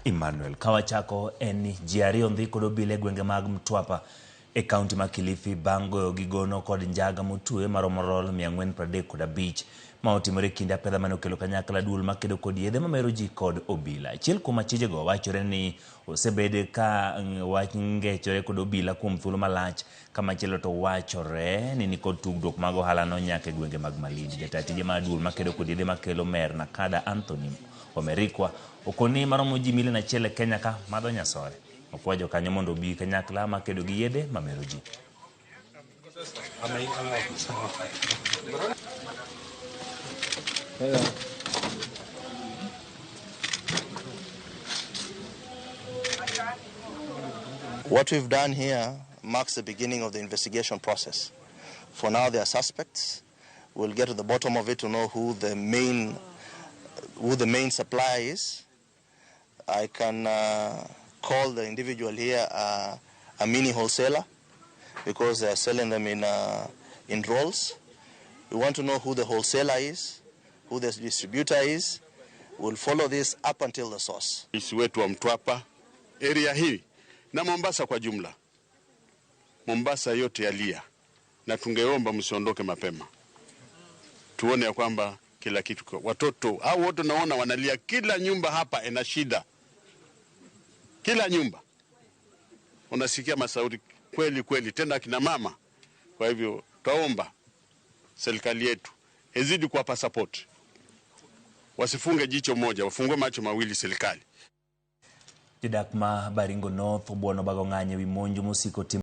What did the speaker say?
Emmanuel Kawachako eni jiari ondhi kod obila gwenge mag Mtwapa e kaunti ma Kilifi bango gigono kod njaga motue maromo 435 ma otimore kinde apedha mane okelo kanyakla duol makedo kod yedhe mamero ji kod obila. Achiel kuom achijego wachore ni osebed ka wach ngechore kod obila kuom thuolo malach, kama chielo to wachore ni kod tugruok mag ohala no nyaka e gwenge mag Malindi. Jatatije mar duol makedo kod yedhe makelo mer Nakada Anthony Omerikwa okoni maromo ji milion 1 Kenya ka madho nyasore okwajo kanyo mondo obi kanyakla makedo gi yedhe mamero ji. What we've done here marks the beginning of the investigation process. For now, they are suspects. We'll get to the bottom of it to know who the main supplier is. I can call the individual here a mini wholesaler because they are selling them in rolls. We want to know who the wholesaler is, who the distributor is. We'll follow this up until the source. Isi wetu wa Mtwapa, area hii na Mombasa kwa jumla. Mombasa yote yalia, na tungeomba msiondoke mapema. Tuone ya kwamba kila kitu, watoto au wote naona wanalia, kila nyumba hapa ina shida. Kila nyumba unasikia masauti kweli kweli, tena kina mama. Kwa hivyo taomba serikali yetu izidi kuwapa support. Wasifunge jicho moja, wafungue macho mawili serikali. Jodak ma Baringo North obuono bagong'anye wi monjo musiko tim